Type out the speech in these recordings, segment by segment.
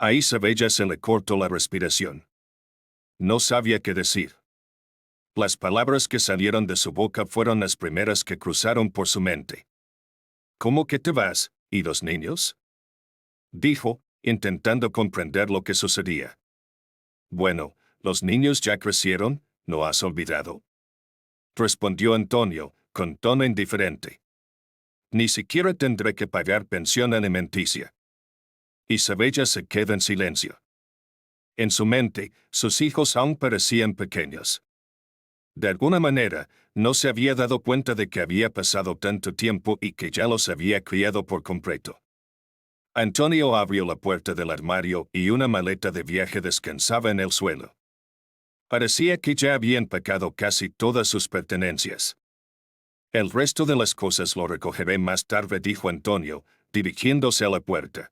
A Isabella se le cortó la respiración. No sabía qué decir. Las palabras que salieron de su boca fueron las primeras que cruzaron por su mente. ¿Cómo que te vas? ¿Y los niños?, dijo, intentando comprender lo que sucedía. Bueno, los niños ya crecieron, ¿no has olvidado?, respondió Antonio, con tono indiferente. Ni siquiera tendré que pagar pensión alimenticia. Isabella se quedó en silencio. En su mente, sus hijos aún parecían pequeños. De alguna manera, no se había dado cuenta de que había pasado tanto tiempo y que ya los había criado por completo. Antonio abrió la puerta del armario y una maleta de viaje descansaba en el suelo. Parecía que ya había empacado casi todas sus pertenencias. El resto de las cosas lo recogeré más tarde, dijo Antonio, dirigiéndose a la puerta.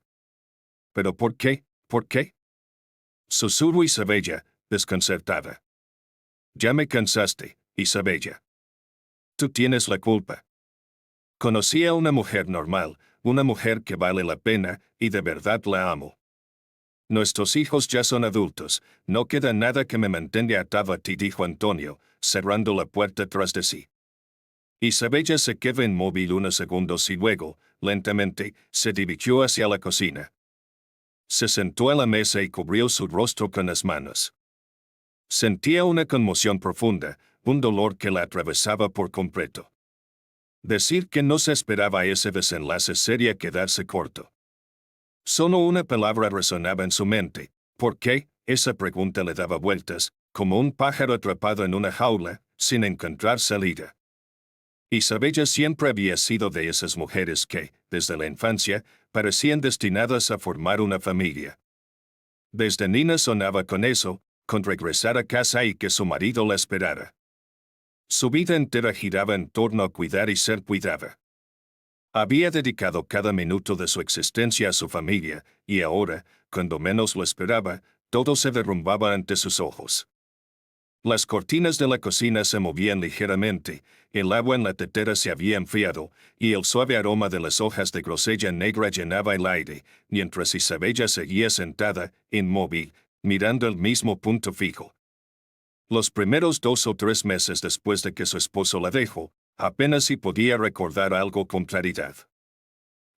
¿Pero por qué? ¿Por qué?, susurró Isabella, desconcertada. Ya me cansaste, Isabella. Tú tienes la culpa. Conocí a una mujer normal, una mujer que vale la pena, y de verdad la amo. Nuestros hijos ya son adultos, no queda nada que me mantenga atado a ti, dijo Antonio, cerrando la puerta tras de sí. Isabella se quedó inmóvil unos segundos y luego, lentamente, se dirigió hacia la cocina. Se sentó a la mesa y cubrió su rostro con las manos. Sentía una conmoción profunda, un dolor que la atravesaba por completo. Decir que no se esperaba ese desenlace sería quedarse corto. Solo una palabra resonaba en su mente. ¿Por qué? Esa pregunta le daba vueltas, como un pájaro atrapado en una jaula, sin encontrar salida. Isabella siempre había sido de esas mujeres que, desde la infancia, parecían destinadas a formar una familia. Desde niña sonaba con eso, con regresar a casa y que su marido la esperara. Su vida entera giraba en torno a cuidar y ser cuidada. Había dedicado cada minuto de su existencia a su familia, y ahora, cuando menos lo esperaba, todo se derrumbaba ante sus ojos. Las cortinas de la cocina se movían ligeramente, el agua en la tetera se había enfriado, y el suave aroma de las hojas de grosella negra llenaba el aire, mientras Isabella seguía sentada, inmóvil, mirando el mismo punto fijo. Los primeros 2 o 3 meses después de que su esposo la dejó, apenas si podía recordar algo con claridad.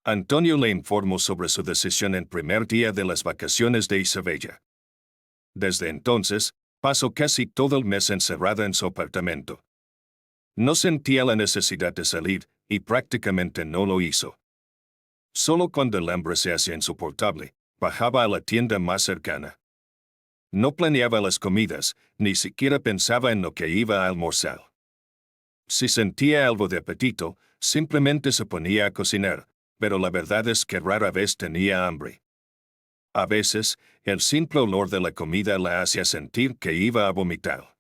Antonio le informó sobre su decisión el primer día de las vacaciones de Isabella. Desde entonces, pasó casi todo el mes encerrada en su apartamento. No sentía la necesidad de salir, y prácticamente no lo hizo. Solo cuando el hambre se hacía insoportable, bajaba a la tienda más cercana. No planeaba las comidas, ni siquiera pensaba en lo que iba a almorzar. Si sentía algo de apetito, simplemente se ponía a cocinar, pero la verdad es que rara vez tenía hambre. A veces, el simple olor de la comida la hacía sentir que iba a vomitar.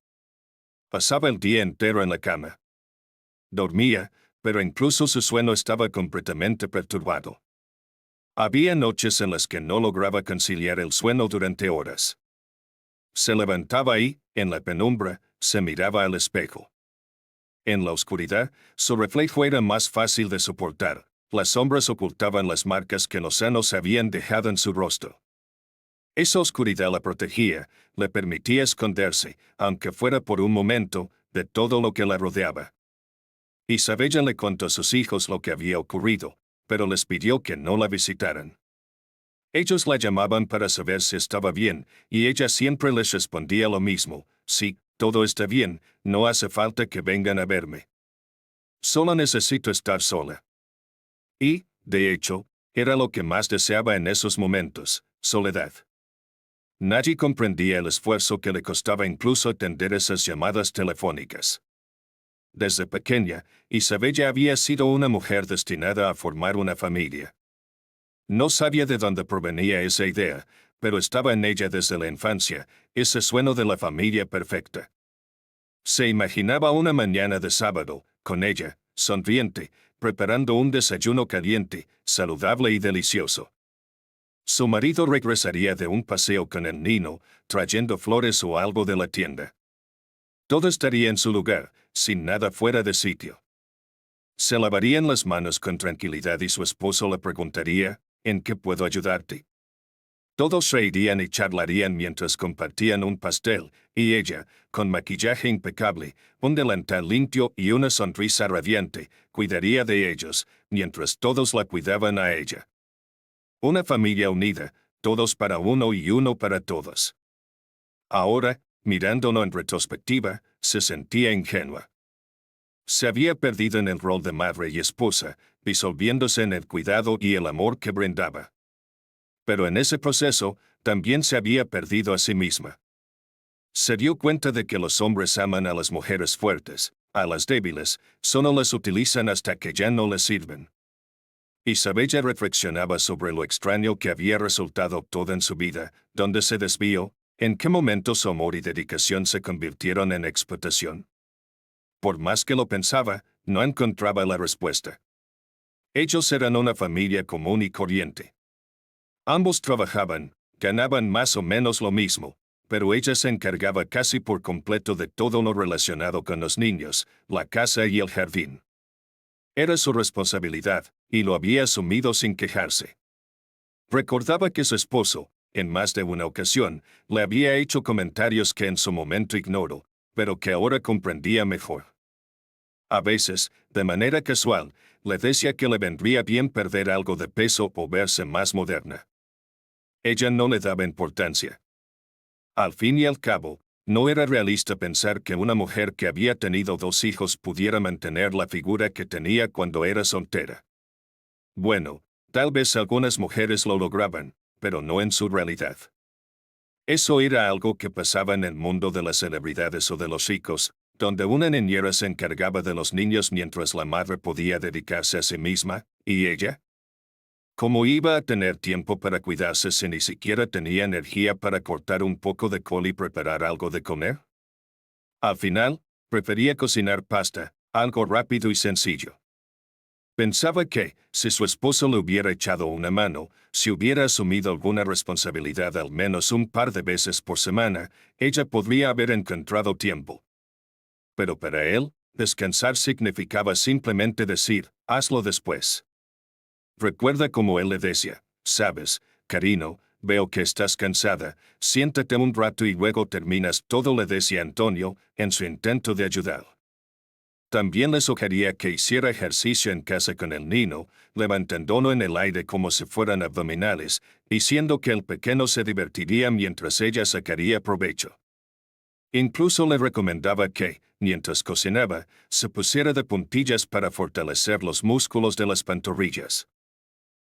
Pasaba el día entero en la cama. Dormía, pero incluso su sueño estaba completamente perturbado. Había noches en las que no lograba conciliar el sueño durante horas. Se levantaba y, en la penumbra, se miraba al espejo. En la oscuridad, su reflejo era más fácil de soportar. Las sombras ocultaban las marcas que los años habían dejado en su rostro. Esa oscuridad la protegía, le permitía esconderse, aunque fuera por un momento, de todo lo que la rodeaba. Isabella le contó a sus hijos lo que había ocurrido, pero les pidió que no la visitaran. Ellos la llamaban para saber si estaba bien, y ella siempre les respondía lo mismo: sí, todo está bien, no hace falta que vengan a verme. Solo necesito estar sola. Y, de hecho, era lo que más deseaba en esos momentos: soledad. Nadie comprendía el esfuerzo que le costaba incluso atender esas llamadas telefónicas. Desde pequeña, Isabella había sido una mujer destinada a formar una familia. No sabía de dónde provenía esa idea, pero estaba en ella desde la infancia, ese sueño de la familia perfecta. Se imaginaba una mañana de sábado, con ella, sonriente, preparando un desayuno caliente, saludable y delicioso. Su marido regresaría de un paseo con el niño, trayendo flores o algo de la tienda. Todo estaría en su lugar, sin nada fuera de sitio. Se lavarían las manos con tranquilidad y su esposo le preguntaría: ¿en qué puedo ayudarte? Todos reirían y charlarían mientras compartían un pastel, y ella, con maquillaje impecable, un delantal limpio y una sonrisa radiante, cuidaría de ellos, mientras todos la cuidaban a ella. Una familia unida, todos para uno y uno para todos. Ahora, mirándolo en retrospectiva, se sentía ingenua. Se había perdido en el rol de madre y esposa, disolviéndose en el cuidado y el amor que brindaba. Pero en ese proceso, también se había perdido a sí misma. Se dio cuenta de que los hombres aman a las mujeres fuertes, a las débiles, solo las utilizan hasta que ya no les sirven. Isabella reflexionaba sobre lo extraño que había resultado todo en su vida, donde se desvió, en qué momento su amor y dedicación se convirtieron en explotación. Por más que lo pensaba, no encontraba la respuesta. Ellos eran una familia común y corriente. Ambos trabajaban, ganaban más o menos lo mismo, pero ella se encargaba casi por completo de todo lo relacionado con los niños, la casa y el jardín. Era su responsabilidad, y lo había asumido sin quejarse. Recordaba que su esposo, en más de una ocasión, le había hecho comentarios que en su momento ignoró, pero que ahora comprendía mejor. A veces, de manera casual, le decía que le vendría bien perder algo de peso o verse más moderna. Ella no le daba importancia. Al fin y al cabo, no era realista pensar que una mujer que había tenido 2 hijos pudiera mantener la figura que tenía cuando era soltera. Bueno, tal vez algunas mujeres lo lograban, pero no en su realidad. Eso era algo que pasaba en el mundo de las celebridades o de los ricos, donde una niñera se encargaba de los niños mientras la madre podía dedicarse a sí misma, ¿y ella? ¿Cómo iba a tener tiempo para cuidarse si ni siquiera tenía energía para cortar un poco de col y preparar algo de comer? Al final, prefería cocinar pasta, algo rápido y sencillo. Pensaba que, si su esposo le hubiera echado una mano, si hubiera asumido alguna responsabilidad al menos un par de veces por semana, ella podría haber encontrado tiempo. Pero para él, descansar significaba simplemente decir, hazlo después. Recuerda cómo él le decía, sabes, cariño, veo que estás cansada, siéntate un rato y luego terminas todo, le decía Antonio, en su intento de ayudar. También le sugería que hiciera ejercicio en casa con el niño, levantándolo en el aire como si fueran abdominales, diciendo que el pequeño se divertiría mientras ella sacaría provecho. Incluso le recomendaba que, mientras cocinaba, se pusiera de puntillas para fortalecer los músculos de las pantorrillas.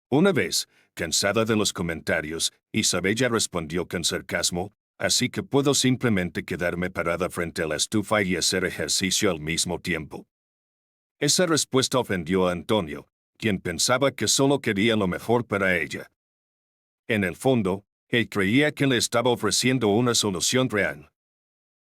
Una vez, cansada de los comentarios, Isabella respondió con sarcasmo, así que puedo simplemente quedarme parada frente a la estufa y hacer ejercicio al mismo tiempo. Esa respuesta ofendió a Antonio, quien pensaba que solo quería lo mejor para ella. En el fondo, él creía que le estaba ofreciendo una solución real.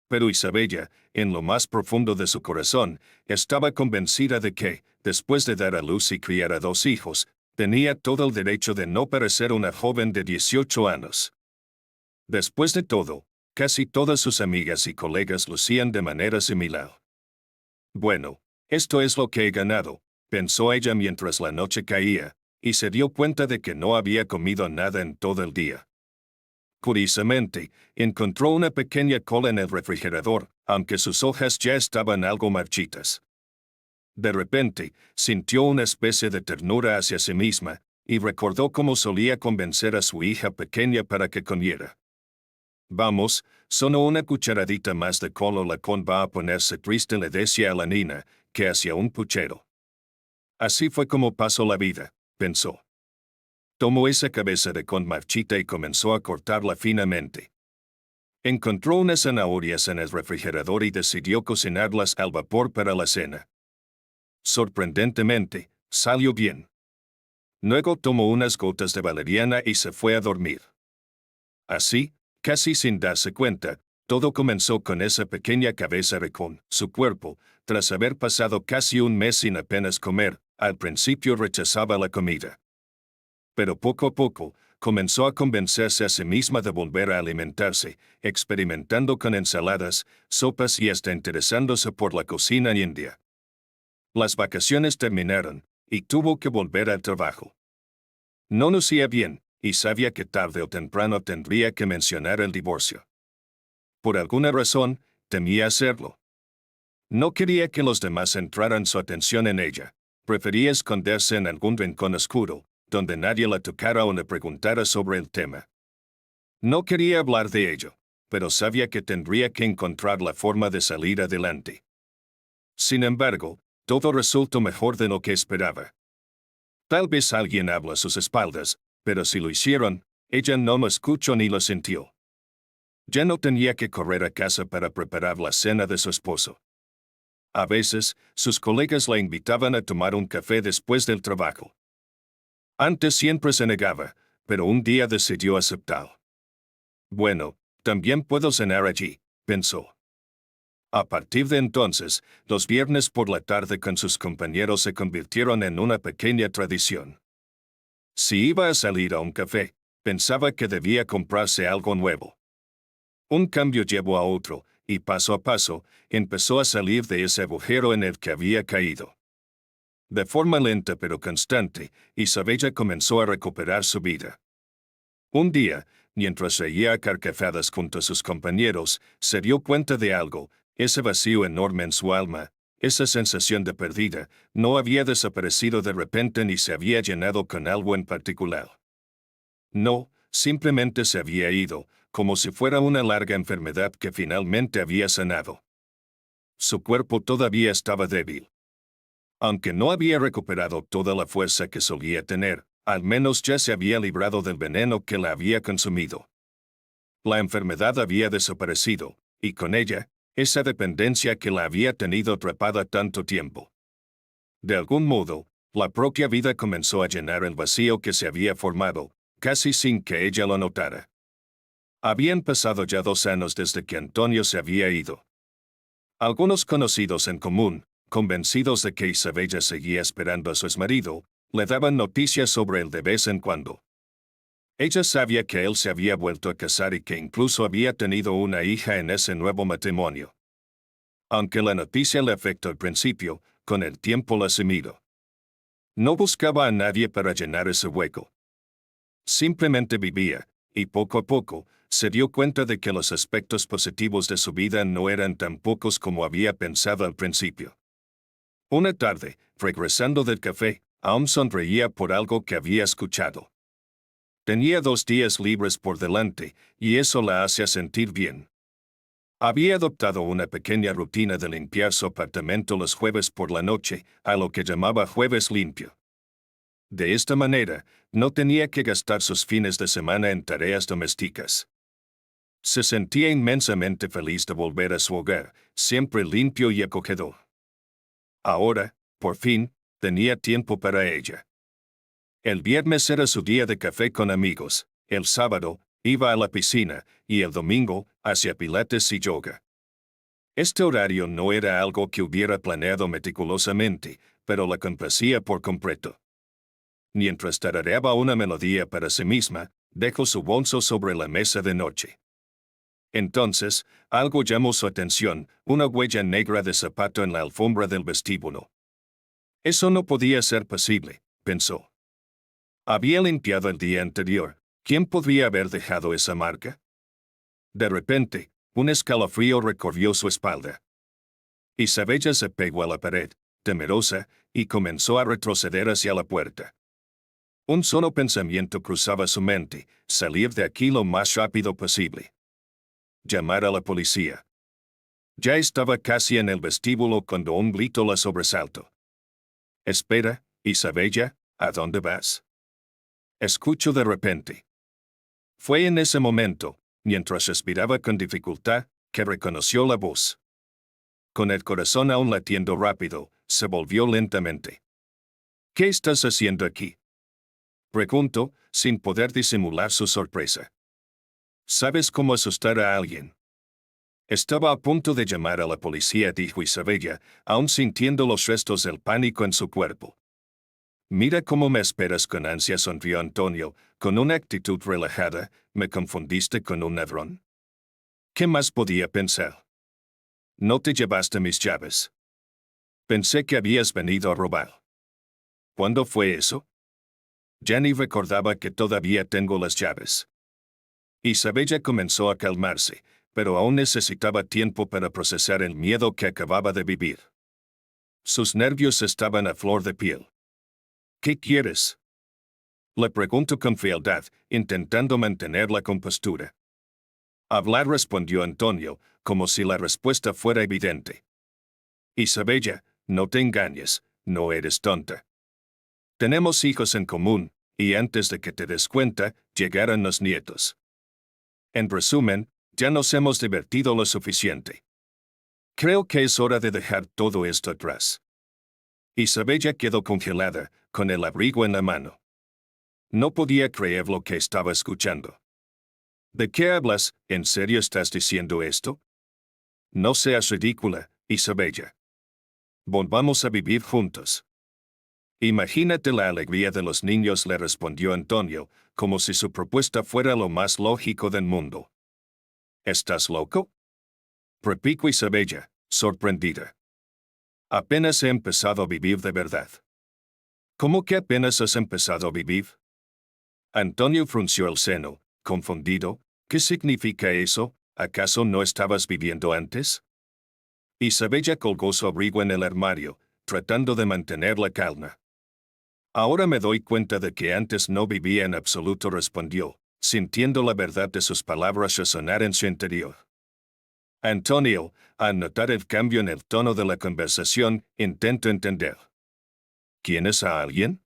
Pero Isabella, en lo más profundo de su corazón, estaba convencida de que, después de dar a luz y criar a 2 hijos, tenía todo el derecho de no parecer una joven de 18 años. Después de todo, casi todas sus amigas y colegas lucían de manera similar. Bueno, esto es lo que he ganado, pensó ella mientras la noche caía, y se dio cuenta de que no había comido nada en todo el día. Curiosamente, encontró una pequeña cola en el refrigerador, aunque sus hojas ya estaban algo marchitas. De repente, sintió una especie de ternura hacia sí misma, y recordó cómo solía convencer a su hija pequeña para que comiera. Vamos, solo una cucharadita más de col o la con va a ponerse triste, le decía a la niña, que hacía un puchero. Así fue como pasó la vida, pensó. Tomó esa cabeza de con marchita y comenzó a cortarla finamente. Encontró unas zanahorias en el refrigerador y decidió cocinarlas al vapor para la cena. Sorprendentemente, salió bien. Luego tomó unas gotas de valeriana y se fue a dormir. Así, casi sin darse cuenta, todo comenzó con esa pequeña cabeza con su cuerpo, tras haber pasado casi un mes sin apenas comer. Al principio rechazaba la comida. Pero poco a poco, comenzó a convencerse a sí misma de volver a alimentarse, experimentando con ensaladas, sopas y hasta interesándose por la cocina india. Las vacaciones terminaron, y tuvo que volver al trabajo. No lucía bien, y sabía que tarde o temprano tendría que mencionar el divorcio. Por alguna razón, temía hacerlo. No quería que los demás centraran su atención en ella. Prefería esconderse en algún rincón oscuro, donde nadie la tocara o le preguntara sobre el tema. No quería hablar de ello, pero sabía que tendría que encontrar la forma de salir adelante. Sin embargo, todo resultó mejor de lo que esperaba. Tal vez alguien habló a sus espaldas, pero si lo hicieron, ella no lo escuchó ni lo sintió. Ya no tenía que correr a casa para preparar la cena de su esposo. A veces, sus colegas la invitaban a tomar un café después del trabajo. Antes siempre se negaba, pero un día decidió aceptar. Bueno, también puedo cenar allí, pensó. A partir de entonces, los viernes por la tarde con sus compañeros se convirtieron en una pequeña tradición. Si iba a salir a un café, pensaba que debía comprarse algo nuevo. Un cambio llevó a otro, y paso a paso, empezó a salir de ese agujero en el que había caído. De forma lenta pero constante, Isabella comenzó a recuperar su vida. Un día, mientras reía a carcajadas junto a sus compañeros, se dio cuenta de algo, ese vacío enorme en su alma, esa sensación de perdida, no había desaparecido de repente ni se había llenado con algo en particular. No, simplemente se había ido, como si fuera una larga enfermedad que finalmente había sanado. Su cuerpo todavía estaba débil. Aunque no había recuperado toda la fuerza que solía tener, al menos ya se había librado del veneno que la había consumido. La enfermedad había desaparecido, y con ella, esa dependencia que la había tenido atrapada tanto tiempo. De algún modo, la propia vida comenzó a llenar el vacío que se había formado, casi sin que ella lo notara. Habían pasado ya 2 años desde que Antonio se había ido. Algunos conocidos en común, convencidos de que Isabella seguía esperando a su exmarido, le daban noticias sobre él de vez en cuando. Ella sabía que él se había vuelto a casar y que incluso había tenido una hija en ese nuevo matrimonio. Aunque la noticia le afectó al principio, con el tiempo la asimiló. No buscaba a nadie para llenar ese hueco. Simplemente vivía, y poco a poco, se dio cuenta de que los aspectos positivos de su vida no eran tan pocos como había pensado al principio. Una tarde, regresando del café, aún sonreía por algo que había escuchado. Tenía 2 días libres por delante, y eso la hacía sentir bien. Había adoptado una pequeña rutina de limpiar su apartamento los jueves por la noche, a lo que llamaba jueves limpio. De esta manera, no tenía que gastar sus fines de semana en tareas domésticas. Se sentía inmensamente feliz de volver a su hogar, siempre limpio y acogedor. Ahora, por fin, tenía tiempo para ella. El viernes era su día de café con amigos, el sábado, iba a la piscina, y el domingo, hacia pilates y yoga. Este horario no era algo que hubiera planeado meticulosamente, pero la complacía por completo. Mientras tarareaba una melodía para sí misma, dejó su bolso sobre la mesa de noche. Entonces, algo llamó su atención, una huella negra de zapato en la alfombra del vestíbulo. Eso no podía ser posible, pensó. Había limpiado el día anterior. ¿Quién podría haber dejado esa marca? De repente, un escalofrío recorrió su espalda. Isabella se pegó a la pared, temerosa, y comenzó a retroceder hacia la puerta. Un solo pensamiento cruzaba su mente: salir de aquí lo más rápido posible. Llamar a la policía. Ya estaba casi en el vestíbulo cuando un grito la sobresaltó. Espera, Isabella, ¿a dónde vas? Escucho de repente. Fue en ese momento, mientras respiraba con dificultad, que reconoció la voz. Con el corazón aún latiendo rápido, se volvió lentamente. ¿Qué estás haciendo aquí?, preguntó, sin poder disimular su sorpresa. ¿Sabes cómo asustar a alguien? Estaba a punto de llamar a la policía, dijo Isabella, aún sintiendo los restos del pánico en su cuerpo. Mira cómo me esperas con ansia, sonrió Antonio, con una actitud relajada. ¿Me confundiste con un ladrón? ¿Qué más podía pensar? No te llevaste mis llaves. Pensé que habías venido a robar. ¿Cuándo fue eso? Jenny recordaba que todavía tengo las llaves. Isabella comenzó a calmarse, pero aún necesitaba tiempo para procesar el miedo que acababa de vivir. Sus nervios estaban a flor de piel. ¿Qué quieres? Le preguntó con frialdad, intentando mantener la compostura. Hablar, respondió Antonio, como si la respuesta fuera evidente. Isabella, no te engañes, no eres tonta. Tenemos hijos en común, y antes de que te des cuenta, llegaron los nietos. En resumen, ya nos hemos divertido lo suficiente. Creo que es hora de dejar todo esto atrás. Isabella quedó congelada, con el abrigo en la mano. No podía creer lo que estaba escuchando. ¿De qué hablas? ¿En serio estás diciendo esto? No seas ridícula, Isabella. Volvamos a vivir juntos. Imagínate la alegría de los niños, le respondió Antonio, como si su propuesta fuera lo más lógico del mundo. ¿Estás loco? Replicó Isabella, sorprendida. Apenas he empezado a vivir de verdad. ¿Cómo que apenas has empezado a vivir? Antonio frunció el ceño, confundido. ¿Qué significa eso? ¿Acaso no estabas viviendo antes? Isabella colgó su abrigo en el armario, tratando de mantener la calma. Ahora me doy cuenta de que antes no vivía en absoluto, respondió, sintiendo la verdad de sus palabras resonar en su interior. Antonio, al notar el cambio en el tono de la conversación, intentó entender. ¿Quién a alguien?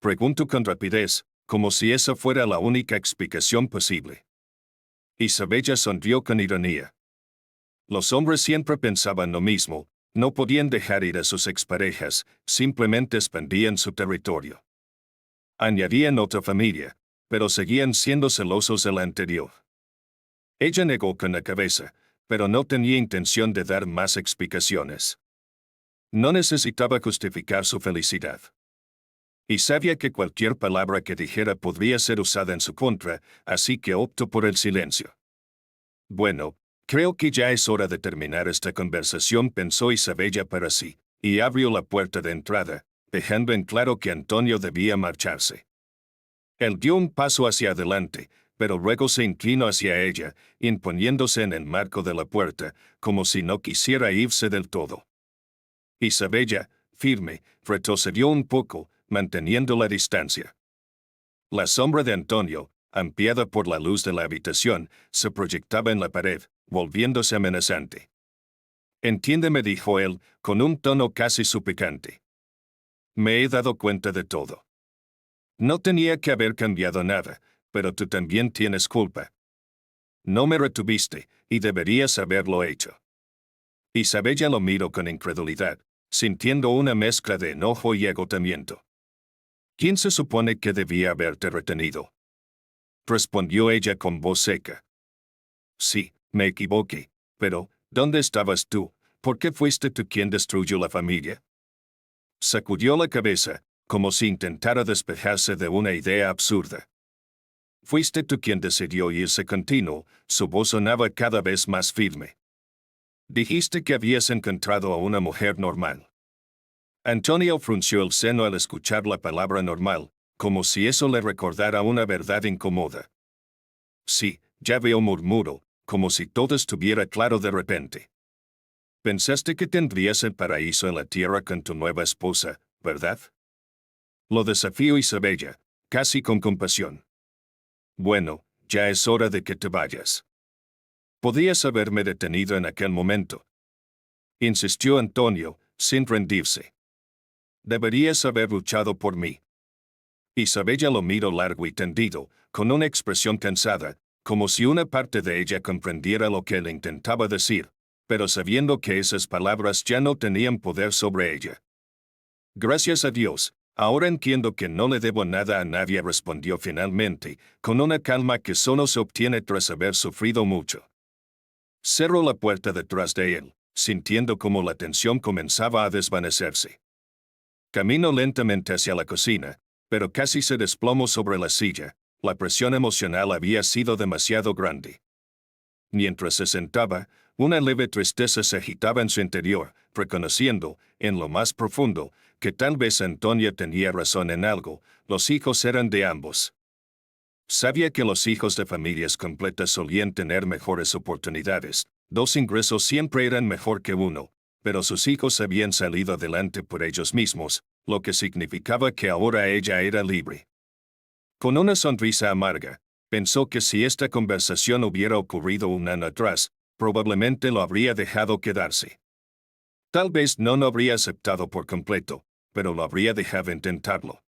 Preguntó con rapidez, como si esa fuera la única explicación posible. Isabella sonrió con ironía. Los hombres siempre pensaban lo mismo, no podían dejar ir a sus exparejas, simplemente expandían su territorio. Añadían otra familia, pero seguían siendo celosos de la anterior. Ella negó con la cabeza, pero no tenía intención de dar más explicaciones. No necesitaba justificar su felicidad. Y sabía que cualquier palabra que dijera podría ser usada en su contra, así que optó por el silencio. Bueno, creo que ya es hora de terminar esta conversación, pensó Isabella para sí, y abrió la puerta de entrada, dejando en claro que Antonio debía marcharse. Él dio un paso hacia adelante, pero luego se inclinó hacia ella, imponiéndose en el marco de la puerta, como si no quisiera irse del todo. Isabella, firme, retrocedió un poco, manteniendo la distancia. La sombra de Antonio, ampliada por la luz de la habitación, se proyectaba en la pared, volviéndose amenazante. Entiéndeme, dijo él, con un tono casi suplicante. Me he dado cuenta de todo. No tenía que haber cambiado nada, pero tú también tienes culpa. No me retuviste, y deberías haberlo hecho. Isabella lo miró con incredulidad, sintiendo una mezcla de enojo y agotamiento. ¿Quién se supone que debía haberte retenido? Respondió ella con voz seca. Sí, me equivoqué, pero, ¿dónde estabas tú? ¿Por qué fuiste tú quien destruyó la familia? Sacudió la cabeza, como si intentara despejarse de una idea absurda. Fuiste tú quien decidió irse continuo, su voz sonaba cada vez más firme. Dijiste que habías encontrado a una mujer normal. Antonio frunció el ceño al escuchar la palabra normal, como si eso le recordara una verdad incómoda. Sí, ya veo, murmuró, como si todo estuviera claro de repente. Pensaste que tendrías el paraíso en la tierra con tu nueva esposa, ¿verdad? Lo desafió Isabella, casi con compasión. Bueno, ya es hora de que te vayas. Podías haberme detenido en aquel momento. Insistió Antonio, sin rendirse. Deberías haber luchado por mí. Isabella lo miró largo y tendido, con una expresión cansada, como si una parte de ella comprendiera lo que él intentaba decir, pero sabiendo que esas palabras ya no tenían poder sobre ella. Gracias a Dios, ahora entiendo que no le debo nada a nadie, respondió finalmente, con una calma que solo se obtiene tras haber sufrido mucho. Cerró la puerta detrás de él, sintiendo como la tensión comenzaba a desvanecerse. Caminó lentamente hacia la cocina, pero casi se desplomó sobre la silla, la presión emocional había sido demasiado grande. Mientras se sentaba, una leve tristeza se agitaba en su interior, reconociendo, en lo más profundo, que tal vez Antonia tenía razón en algo, los hijos eran de ambos. Sabía que los hijos de familias completas solían tener mejores oportunidades, 2 ingresos siempre eran mejor que uno, pero sus hijos habían salido adelante por ellos mismos, lo que significaba que ahora ella era libre. Con una sonrisa amarga, pensó que si esta conversación hubiera ocurrido un año atrás, probablemente lo habría dejado quedarse. Tal vez no lo habría aceptado por completo, pero lo habría dejado intentarlo.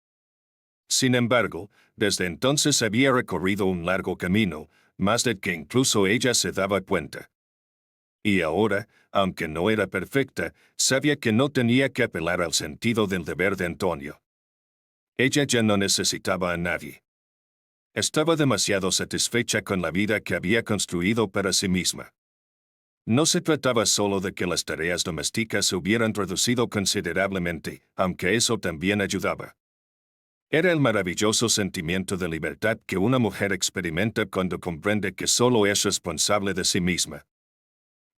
Sin embargo, desde entonces había recorrido un largo camino, más del que incluso ella se daba cuenta. Y ahora, aunque no era perfecta, sabía que no tenía que apelar al sentido del deber de Antonio. Ella ya no necesitaba a nadie. Estaba demasiado satisfecha con la vida que había construido para sí misma. No se trataba solo de que las tareas domésticas se hubieran reducido considerablemente, aunque eso también ayudaba. Era el maravilloso sentimiento de libertad que una mujer experimenta cuando comprende que solo es responsable de sí misma.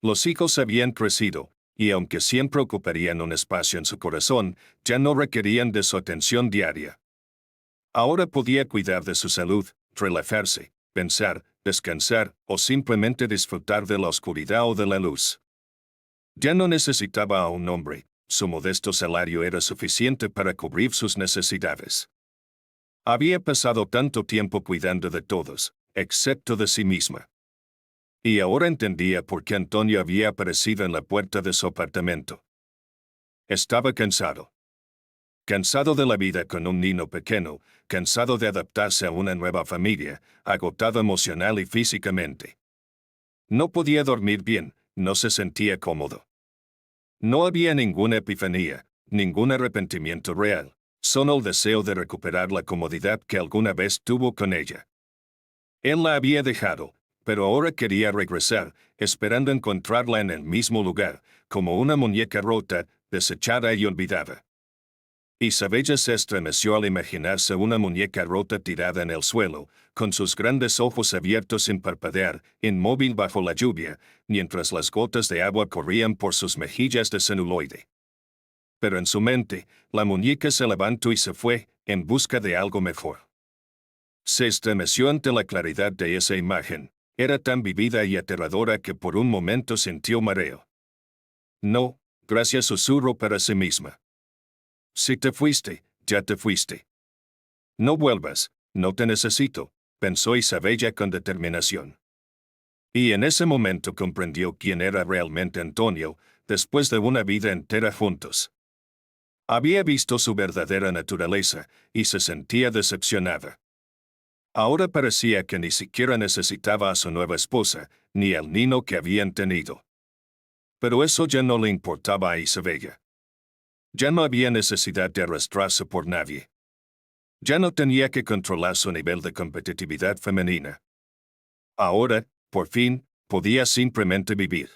Los hijos habían crecido, y aunque siempre ocuparían un espacio en su corazón, ya no requerían de su atención diaria. Ahora podía cuidar de su salud, relajarse, pensar, descansar o simplemente disfrutar de la oscuridad o de la luz. Ya no necesitaba a un hombre, su modesto salario era suficiente para cubrir sus necesidades. Había pasado tanto tiempo cuidando de todos, excepto de sí misma. Y ahora entendía por qué Antonio había aparecido en la puerta de su apartamento. Estaba cansado. Cansado de la vida con un niño pequeño, cansado de adaptarse a una nueva familia, agotado emocional y físicamente. No podía dormir bien, no se sentía cómodo. No había ninguna epifanía, ningún arrepentimiento real, solo el deseo de recuperar la comodidad que alguna vez tuvo con ella. Él la había dejado, pero ahora quería regresar, esperando encontrarla en el mismo lugar, como una muñeca rota, desechada y olvidada. Isabella se estremeció al imaginarse una muñeca rota tirada en el suelo, con sus grandes ojos abiertos sin parpadear, inmóvil bajo la lluvia, mientras las gotas de agua corrían por sus mejillas de celuloide. Pero en su mente, la muñeca se levantó y se fue, en busca de algo mejor. Se estremeció ante la claridad de esa imagen. Era tan vivida y aterradora que por un momento sintió mareo. No, gracias, susurró para sí misma. Si te fuiste, ya te fuiste. No vuelvas, no te necesito, pensó Isabella con determinación. Y en ese momento comprendió quién era realmente Antonio, después de una vida entera juntos. Había visto su verdadera naturaleza, y se sentía decepcionada. Ahora parecía que ni siquiera necesitaba a su nueva esposa, ni al niño que habían tenido. Pero eso ya no le importaba a Isabella. Ya no había necesidad de arrastrarse por nadie. Ya no tenía que controlar su nivel de competitividad femenina. Ahora, por fin, podía simplemente vivir.